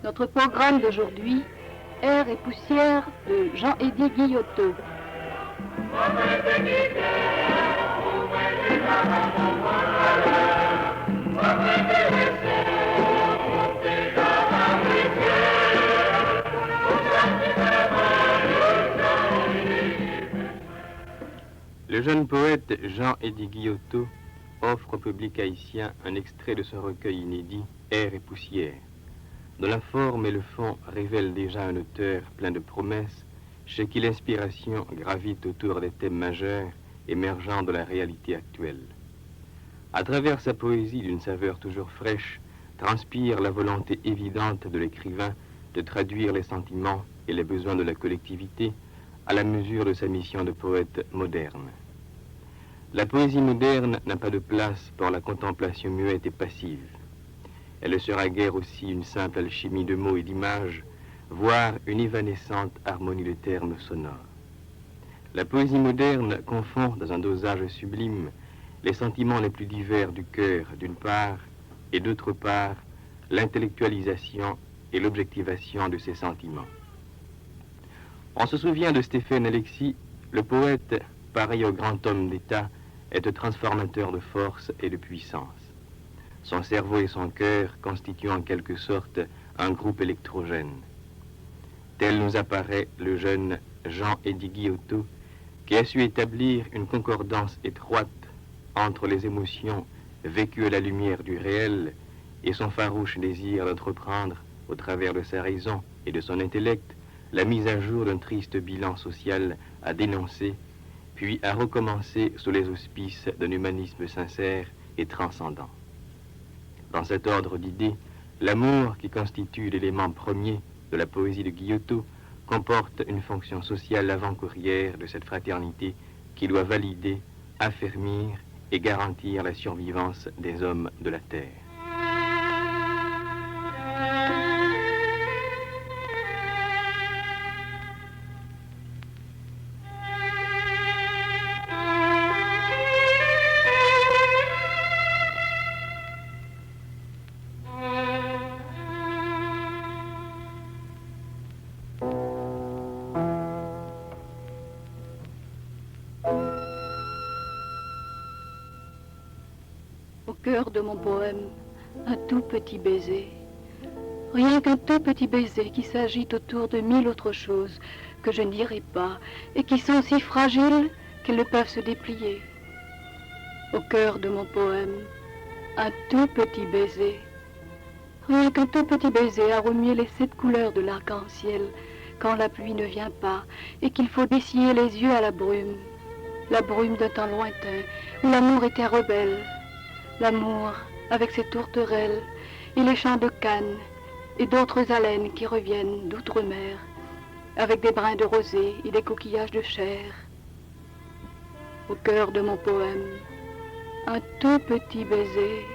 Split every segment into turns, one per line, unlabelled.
Notre programme d'aujourd'hui, Air et poussière de Jean-Éddy Guillotot.
Le jeune poète Jean-Éddy Guillotot offre au public haïtien un extrait de son recueil inédit Air et poussière, dont la forme et le fond révèlent déjà un auteur plein de promesses, chez qui l'inspiration gravite autour des thèmes majeurs émergeant de la réalité actuelle. À travers sa poésie d'une saveur toujours fraîche, transpire la volonté évidente de l'écrivain de traduire les sentiments et les besoins de la collectivité à la mesure de sa mission de poète moderne. La poésie moderne n'a pas de place pour la contemplation muette et passive. Elle ne sera guère aussi une simple alchimie de mots et d'images, voire une évanescente harmonie de termes sonores. La poésie moderne confond dans un dosage sublime les sentiments les plus divers du cœur d'une part, et d'autre part, l'intellectualisation et l'objectivation de ces sentiments. On se souvient de Stéphane Alexis, le poète, pareil au grand homme d'État, est transformateur de force et de puissance. Son cerveau et son cœur constituent en quelque sorte un groupe électrogène. Tel nous apparaît le jeune Jean-Éddy Guillotot, qui a su établir une concordance étroite entre les émotions vécues à la lumière du réel et son farouche désir d'entreprendre, au travers de sa raison et de son intellect, la mise à jour d'un triste bilan social à dénoncer, puis à recommencer sous les auspices d'un humanisme sincère et transcendant. Dans cet ordre d'idées, l'amour, qui constitue l'élément premier de la poésie de Guillotot, comporte une fonction sociale avant-courrière de cette fraternité qui doit valider, affermir et garantir la survivance des hommes de la terre.
Au cœur de mon poème, un tout petit baiser. Rien qu'un tout petit baiser qui s'agite autour de mille autres choses que je ne dirai pas et qui sont si fragiles qu'elles ne peuvent se déplier. Au cœur de mon poème, un tout petit baiser. Rien qu'un tout petit baiser à remuer les 7 couleurs de l'arc-en-ciel quand la pluie ne vient pas et qu'il faut dessiller les yeux à la brume d'un temps lointain où l'amour était rebelle. L'amour, avec ses tourterelles et les champs de canne et d'autres haleines qui reviennent d'outre-mer, avec des brins de rosée et des coquillages de chair. Au cœur de mon poème, un tout petit baiser,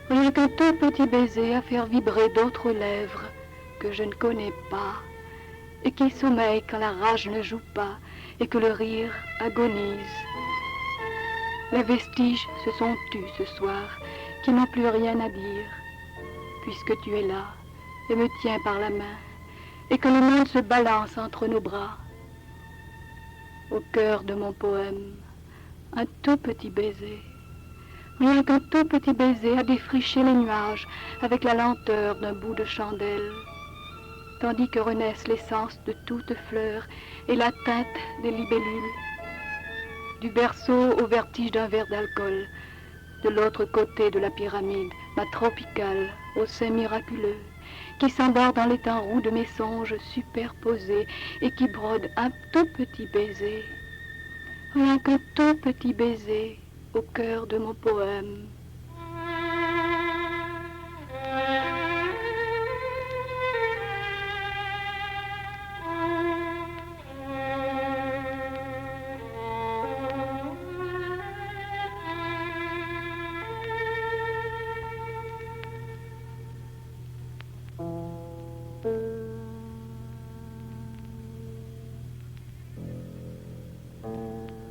rien qu'un tout petit baiser à faire vibrer d'autres lèvres que je ne connais pas et qui sommeillent quand la rage ne joue pas et que le rire agonise. Les vestiges se sont tus ce soir, qui n'ont plus rien à dire, puisque tu es là et me tiens par la main, et que le monde se balance entre nos bras. Au cœur de mon poème, un tout petit baiser, rien qu'un tout petit baiser à défricher les nuages avec la lenteur d'un bout de chandelle, tandis que renaissent l'essence de toutes fleurs et la teinte des libellules. Du berceau au vertige d'un verre d'alcool, de l'autre côté de la pyramide, ma tropicale, au sein miraculeux, qui s'endort dans les temps roux de mes songes superposés et qui brode un tout petit baiser, rien qu'un tout petit baiser au cœur de mon poème.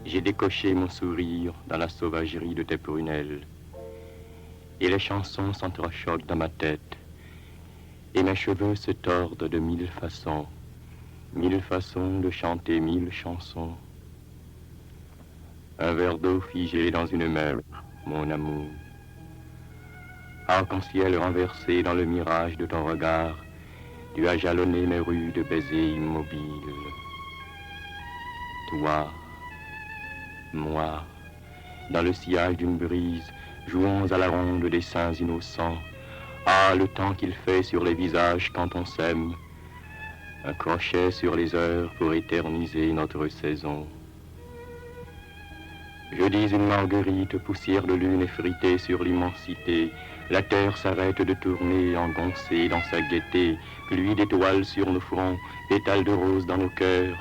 J'ai décoché mon sourire dans la sauvagerie de tes prunelles. Et les chansons s'entrechoquent dans ma tête. Et mes cheveux se tordent de mille façons de chanter mille chansons. Un verre d'eau figé dans une mer, mon amour. Arc-en-ciel renversé dans le mirage de ton regard, tu as jalonné mes rues de baisers immobiles. Toi, moi, dans le sillage d'une brise, jouons à la ronde des seins innocents. Ah, le temps qu'il fait sur les visages quand on s'aime. Un crochet sur les heures pour éterniser notre saison. Je dis une marguerite, poussière de lune effritée sur l'immensité. La terre s'arrête de tourner, engoncée dans sa gaieté. Pluie d'étoiles sur nos fronts, pétales de roses dans nos cœurs,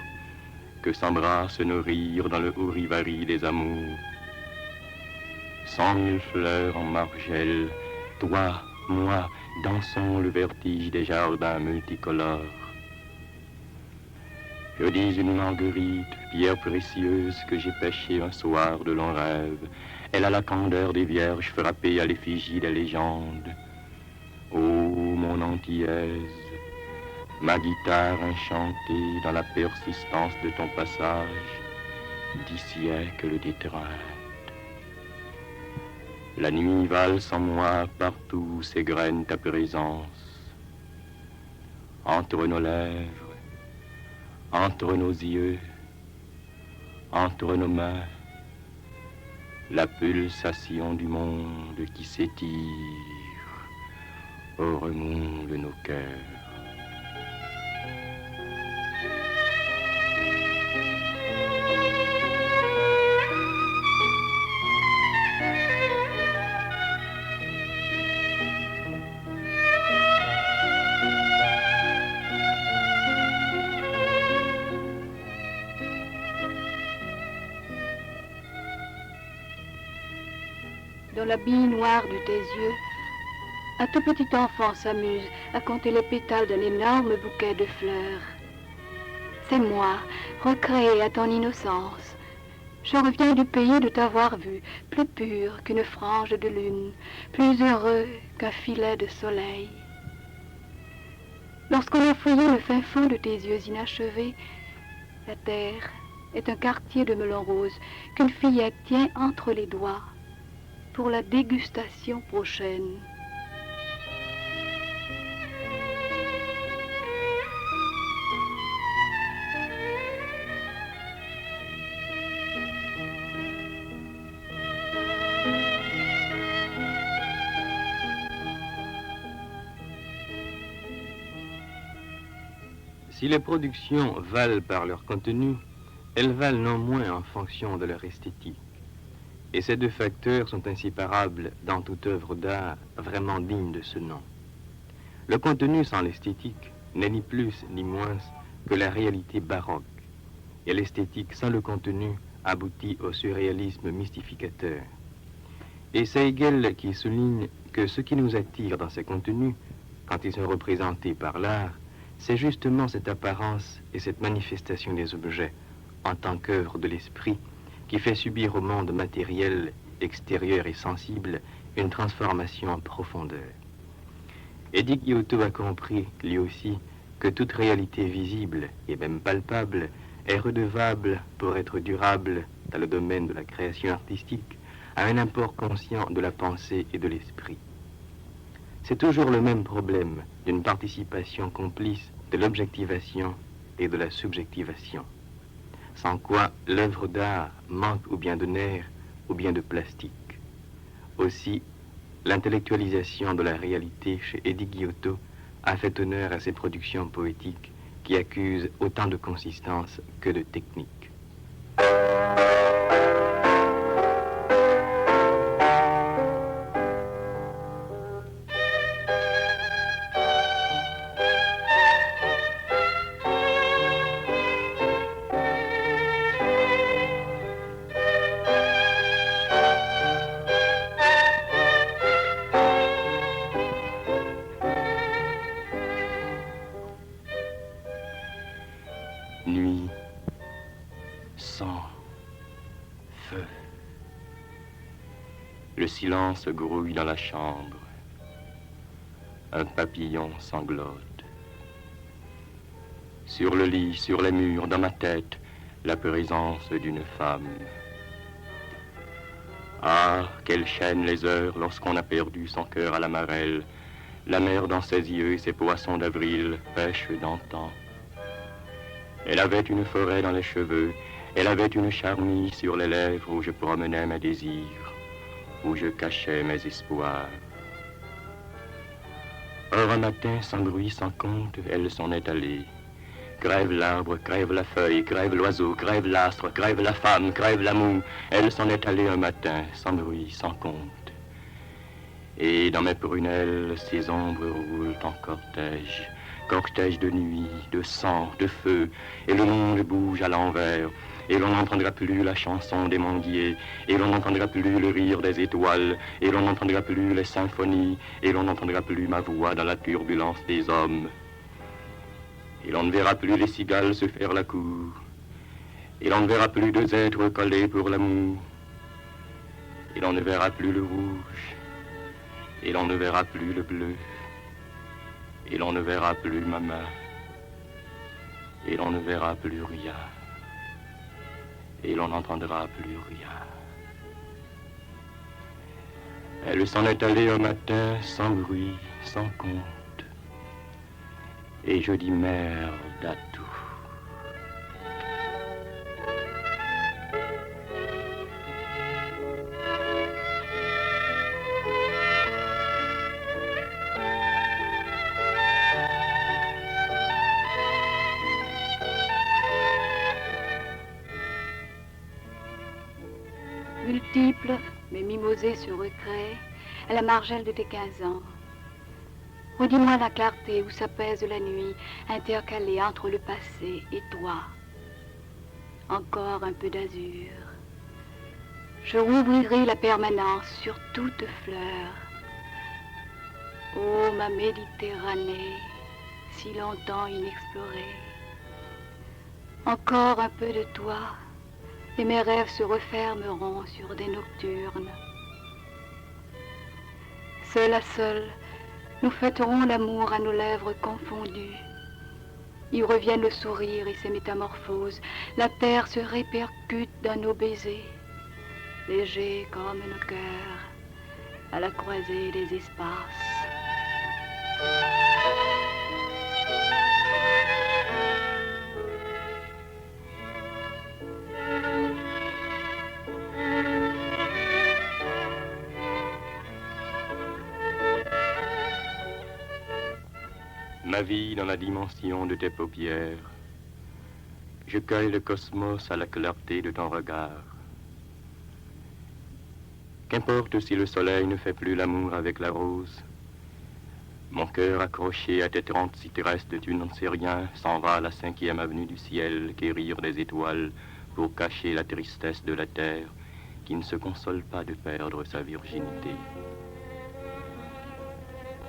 que s'embrassent nos rires dans le haut rivari des amours. 100 000 fleurs en margelle, toi, moi, dansons le vertige des jardins multicolores. Je dis une marguerite, pierre précieuse que j'ai pêchée un soir de longs rêves. Elle a la candeur des vierges frappées à l'effigie des légendes. Ô mon antillaise, ma guitare enchantée dans la persistance de ton passage, 10 siècles d'étreinte. La nuit valse en moi partout où s'égrène ta présence. Entre nos lèvres, entre nos yeux, entre nos mains, la pulsation du monde qui s'étire au remous de nos cœurs.
Dans la bille noire de tes yeux, un tout petit enfant s'amuse à compter les pétales d'un énorme bouquet de fleurs. C'est moi, recréé à ton innocence. Je reviens du pays de t'avoir vu, plus pur qu'une frange de lune, plus heureux qu'un filet de soleil. Lorsqu'on a fouillé le fin fond de tes yeux inachevés, la terre est un quartier de melon rose qu'une fillette tient entre les doigts pour la dégustation prochaine.
Si les productions valent par leur contenu, elles valent non moins en fonction de leur esthétique. Et ces deux facteurs sont inséparables dans toute œuvre d'art vraiment digne de ce nom. Le contenu sans l'esthétique n'est ni plus ni moins que la réalité baroque. Et l'esthétique sans le contenu aboutit au surréalisme mystificateur. Et c'est Hegel qui souligne que ce qui nous attire dans ces contenus, quand ils sont représentés par l'art, c'est justement cette apparence et cette manifestation des objets en tant qu'œuvre de l'esprit qui fait subir au monde matériel, extérieur et sensible une transformation en profondeur. Eddie Giotto a compris, lui aussi, que toute réalité visible et même palpable est redevable, pour être durable dans le domaine de la création artistique, à un apport conscient de la pensée et de l'esprit. C'est toujours le même problème d'une participation complice de l'objectivation et de la subjectivation, sans quoi l'œuvre d'art manque ou bien de nerfs ou bien de plastique. Aussi, l'intellectualisation de la réalité chez Eddie Giotto a fait honneur à ses productions poétiques qui accusent autant de consistance que de technique.
Nuit, sang, le silence grouille dans la chambre. Un papillon sanglote. Sur le lit, sur les murs, dans ma tête, la présence d'une femme. Ah, quelle chaîne les heures lorsqu'on a perdu son cœur à la marelle, la mer dans ses yeux et ses poissons d'avril, pêche d'antan. Elle avait une forêt dans les cheveux, elle avait une charmille sur les lèvres où je promenais mes désirs, où je cachais mes espoirs. Or un matin, sans bruit, sans compte, elle s'en est allée. Crève l'arbre, crève la feuille, crève l'oiseau, crève l'astre, crève la femme, crève l'amour. Elle s'en est allée un matin, sans bruit, sans compte. Et dans mes prunelles, ces ombres roulent en cortège. Cortège de nuit, de sang, de feu, et le monde bouge à l'envers. Et l'on n'entendra plus la chanson des mendiers, et l'on n'entendra plus le rire des étoiles, et l'on n'entendra plus les symphonies, et l'on n'entendra plus ma voix dans la turbulence des hommes. Et l'on ne verra plus les cigales se faire la cour. Et l'on ne verra plus deux êtres collés pour l'amour. Et l'on ne verra plus le rouge. Et l'on ne verra plus le bleu. Et l'on ne verra plus ma main. Et l'on ne verra plus rien. Et l'on n'entendra plus rien. Elle s'en est allée un matin sans bruit, sans compte. Et je dis merde à tout.
Multiples, mes mimosées se recréent à la margelle de tes 15 ans. Redis-moi la clarté où s'apaise la nuit, intercalée entre le passé et toi. Encore un peu d'azur. Je rouvrirai la permanence sur toute fleur. Ô ma Méditerranée, si longtemps inexplorée. Encore un peu de toi, et mes rêves se refermeront sur des nocturnes. Seul à seul, nous fêterons l'amour à nos lèvres confondues. Y revient le sourire et ses métamorphoses. La terre se répercute dans nos baisers, légers comme nos cœurs, à la croisée des espaces.
Ma vie dans la dimension de tes paupières. Je cueille le cosmos à la clarté de ton regard. Qu'importe si le soleil ne fait plus l'amour avec la rose. Mon cœur accroché à tes 36 terrestres, tu n'en sais rien, s'en va à la 5e avenue du ciel, quérir des étoiles pour cacher la tristesse de la terre qui ne se console pas de perdre sa virginité.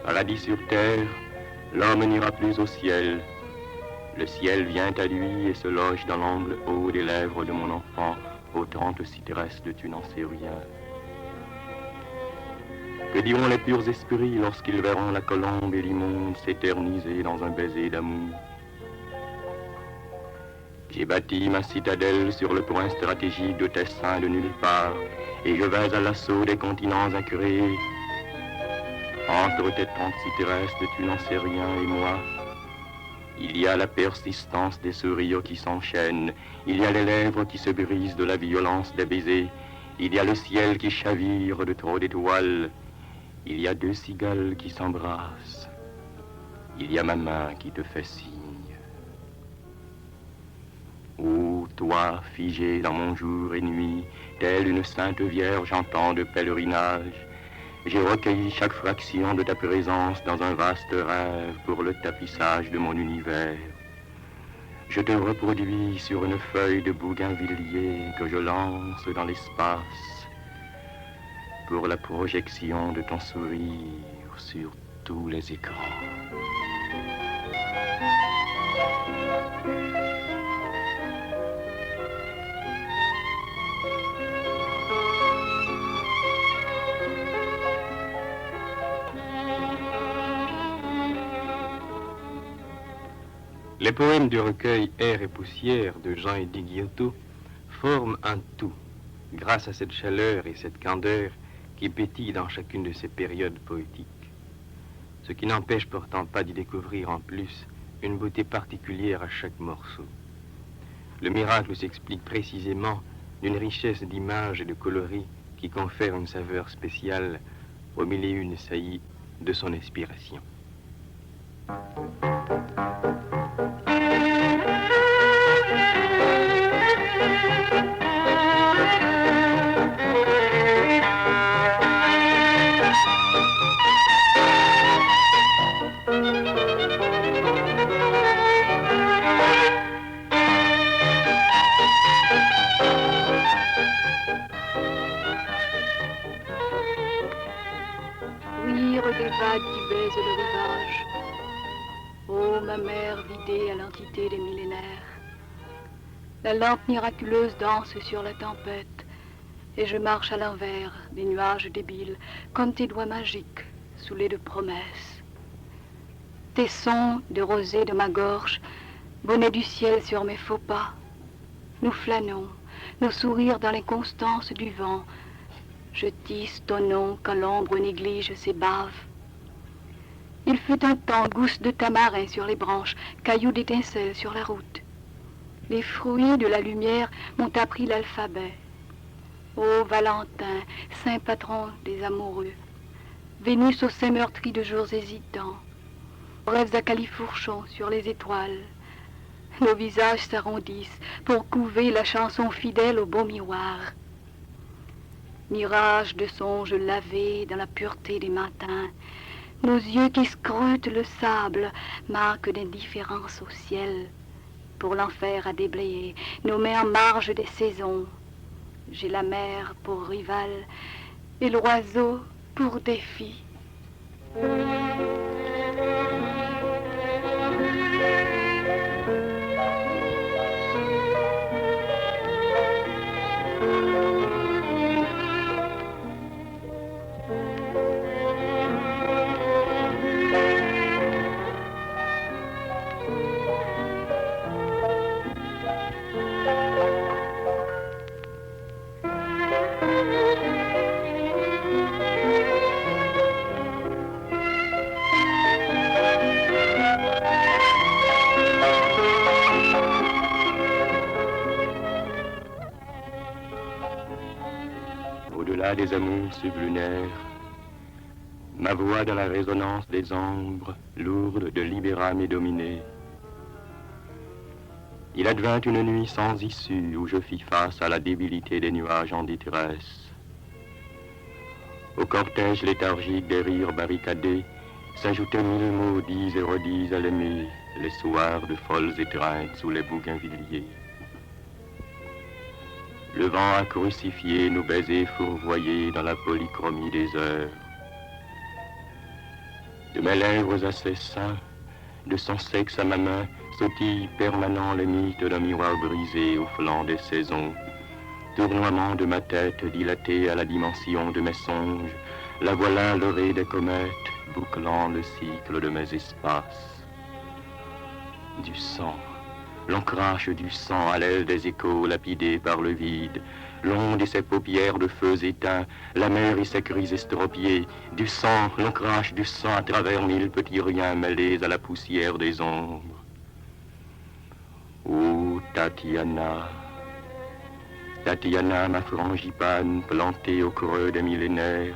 Paradis sur terre, l'homme n'ira plus au ciel. Le ciel vient à lui et se loge dans l'angle haut des lèvres de mon enfant. Aux 36 terrestres, tu n'en sais rien. Que diront les purs esprits lorsqu'ils verront la colombe et l'immonde s'éterniser dans un baiser d'amour? J'ai bâti ma citadelle sur le point stratégique de tes seins de nulle part, et je vais à l'assaut des continents incréés. Entre tes 36 terrestres, tu n'en sais rien, et moi, il y a la persistance des sourires qui s'enchaînent, il y a les lèvres qui se brisent de la violence des baisers, il y a le ciel qui chavire de trop d'étoiles, il y a 2 cigales qui s'embrassent, il y a ma main qui te fait signe. Ô toi, figé dans mon jour et nuit, telle une sainte vierge en temps de pèlerinage, j'ai recueilli chaque fraction de ta présence dans un vaste rêve pour le tapissage de mon univers. Je te reproduis sur une feuille de bougainvillier que je lance dans l'espace pour la projection de ton sourire sur tous les écrans.
Les poèmes du recueil Air et poussière de Jean-Édouard Guillotot forment un tout, grâce à cette chaleur et cette candeur qui pétillent dans chacune de ces périodes poétiques. Ce qui n'empêche pourtant pas d'y découvrir en plus une beauté particulière à chaque morceau. Le miracle s'explique précisément d'une richesse d'images et de coloris qui confère une saveur spéciale aux mille et une saillies de son inspiration.
Des vagues qui baisent le rivage. Ô ma mer vidée à l'entité des millénaires. La lampe miraculeuse danse sur la tempête, et je marche à l'envers des nuages débiles, comme tes doigts magiques, saoulés de promesses. Tes sons de rosée de ma gorge, bonnet du ciel sur mes faux pas. Nous flânons, nos sourires dans l'inconstance du vent. Je tisse ton nom quand l'ombre néglige ses baves. Il fut un temps gousse de tamarin sur les branches, cailloux d'étincelles sur la route. Les fruits de la lumière m'ont appris l'alphabet. Ô Valentin, saint patron des amoureux, Vénus au sein meurtri de jours hésitants, rêves à califourchon sur les étoiles. Nos visages s'arrondissent pour couver la chanson fidèle au beau miroir. Mirage de songes lavés dans la pureté des matins, nos yeux qui scrutent le sable marquent d'indifférence au ciel. Pour l'enfer à déblayer, nos mains en marge des saisons. J'ai la mer pour rivale et l'oiseau pour défi.
Au-delà des amours sublunaires, ma voix dans la résonance des ombres, lourde de libéram et dominée. Il advint une nuit sans issue où je fis face à la débilité des nuages en détresse. Au cortège léthargique des rires barricadés s'ajoutaient mille mots dits et redits à l'aimer, les soirs de folles étreintes sous les bougainvilliers. Le vent a crucifié nos baisers fourvoyés dans la polychromie des heures. De mes lèvres à ses seins, de son sexe à ma main, sautille permanent le mythe d'un miroir brisé au flanc des saisons. Tournoiement de ma tête dilatée à la dimension de mes songes, la voilà l'orée des comètes, bouclant le cycle de mes espaces. Du sang. L'on crache du sang à l'aile des échos lapidés par le vide. L'onde et ses paupières de feux éteints, la mer et ses cris estropiés. Du sang, l'on crache du sang à travers mille petits riens mêlés à la poussière des ombres. Ô Tatiana, Tatiana, ma frangipane plantée au creux des millénaires,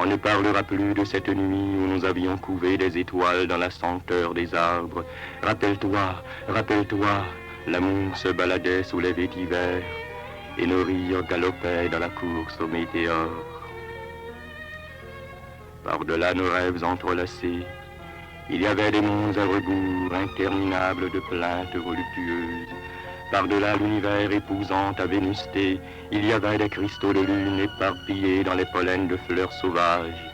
on ne parlera plus de cette nuit où nous avions couvé des étoiles dans la senteur des arbres. Rappelle-toi, rappelle-toi, l'amour se baladait sous les vétivers et nos rires galopaient dans la course aux météores. Par-delà nos rêves entrelacés, il y avait des mondes à rebours interminables de plaintes voluptueuses. Par-delà l'univers épousant à Vénusté, il y avait des cristaux de lune éparpillés dans les pollens de fleurs sauvages.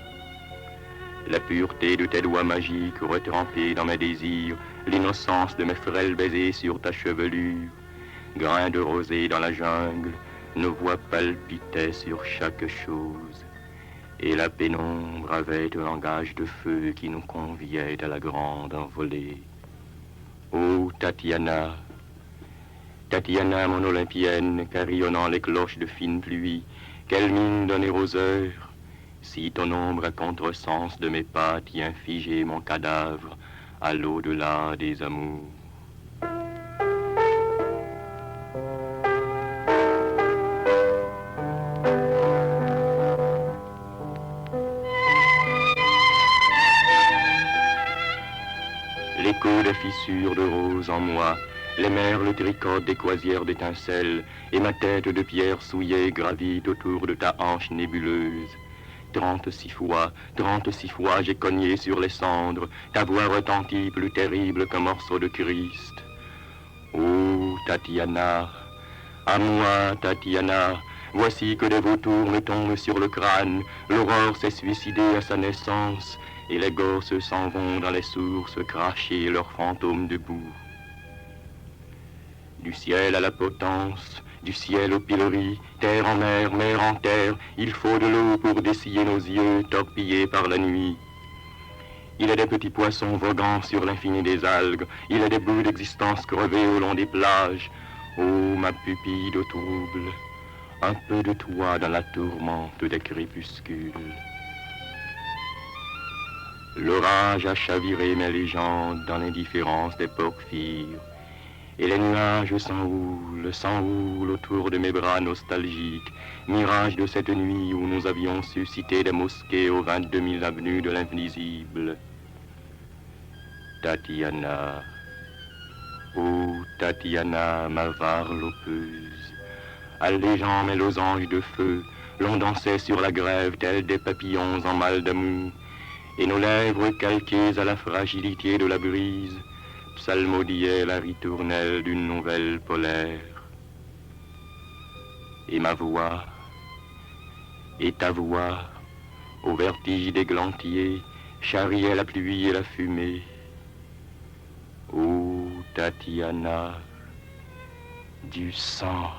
La pureté de tes doigts magiques retrempés dans mes désirs, l'innocence de mes frêles baisers sur ta chevelure. Grains de rosée dans la jungle, nos voix palpitaient sur chaque chose. Et la pénombre avait un langage de feu qui nous conviait à la grande envolée. Ô Tatiana, Tatiana, mon olympienne, carillonnant les cloches de fine pluie, quelle mine donner aux heures, si ton ombre à contresens de mes pas tient figé mon cadavre à l'au-delà des amours. L'écho des fissures de rose en moi, les merles tricotent des croisières d'étincelles, et ma tête de pierre souillée gravite autour de ta hanche nébuleuse. 36 fois, j'ai cogné sur les cendres, ta voix retentit plus terrible qu'un morceau de Christ. Ô Tatiana, à moi Tatiana, voici que des vautours me tombent sur le crâne, l'aurore s'est suicidée à sa naissance, et les gosses s'en vont dans les sources cracher leurs fantômes debout. Du ciel à la potence, du ciel aux pileries, terre en mer, mer en terre, il faut de l'eau pour dessiller nos yeux torpillés par la nuit. Il y a des petits poissons voguant sur l'infini des algues, il y a des bouts d'existence crevés au long des plages. Ô ma pupille de trouble, un peu de toi dans la tourmente des crépuscules. L'orage a chaviré mes légendes dans l'indifférence des porphyres, et les nuages s'enroulent autour de mes bras nostalgiques, mirage de cette nuit où nous avions suscité des mosquées aux 22 000 avenues de l'invisible. Tatiana, ô Tatiana, ma varlopeuse, allégeant mes losanges de feu, l'on dansait sur la grève tels des papillons en mal d'amour, et nos lèvres calquées à la fragilité de la brise psalmodiaient la ritournelle d'une nouvelle polaire. Et ma voix, et ta voix, au vertige des glantiers, charriait la pluie et la fumée. Ô Tatiana, du sang,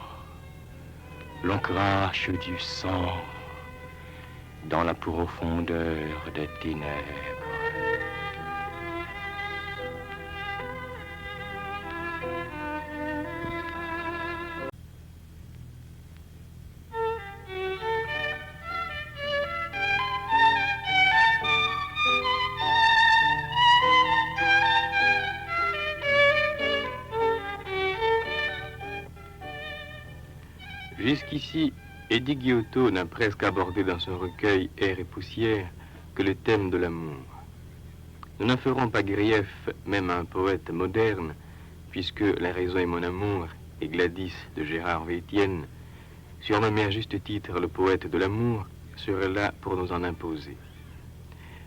l'on crache du sang dans la profondeur des ténèbres.
Jusqu'ici, Eddie Giotto n'a presque abordé dans son recueil Air et poussière que le thème de l'amour. Nous n'en ferons pas grief même à un poète moderne, puisque La raison est mon amour et Gladys de Gérard Vétienne, surnommé à juste titre le poète de l'amour, serait là pour nous en imposer.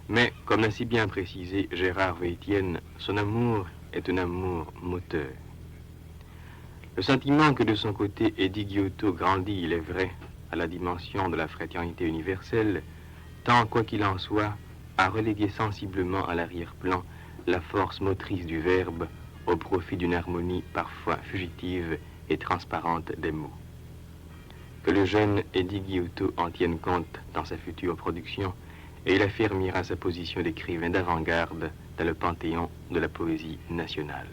Mais, comme l'a si bien précisé Gérard Vétienne, son amour est un amour moteur. Le sentiment que de son côté Eddie Giotto grandit, il est vrai, à la dimension de la fraternité universelle, tend, quoi qu'il en soit, à reléguer sensiblement à l'arrière-plan la force motrice du verbe au profit d'une harmonie parfois fugitive et transparente des mots. Que le jeune Eddie Giotto en tienne compte dans sa future production, et il affirmera sa position d'écrivain d'avant-garde dans le panthéon de la poésie nationale.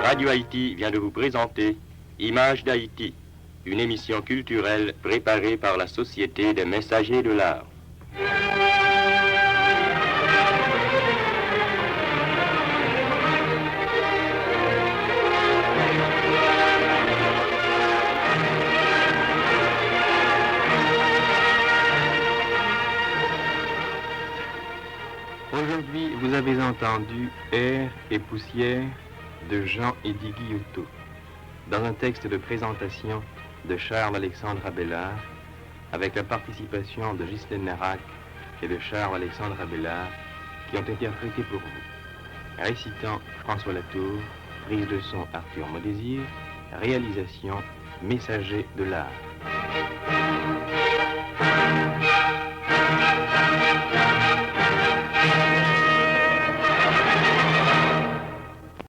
Radio Haïti vient de vous présenter Images d'Haïti, une émission culturelle préparée par la Société des Messagers de l'Art.
Aujourd'hui, vous avez entendu Air et poussière de Jean-Eddie Giotto, dans un texte de présentation de Charles-Alexandre Abélard, avec la participation de Ghislaine Narac et de Charles-Alexandre Abélard, qui ont interprété pour vous. Récitant François Latour, prise de son Arthur Modésir, réalisation Messager de l'Art.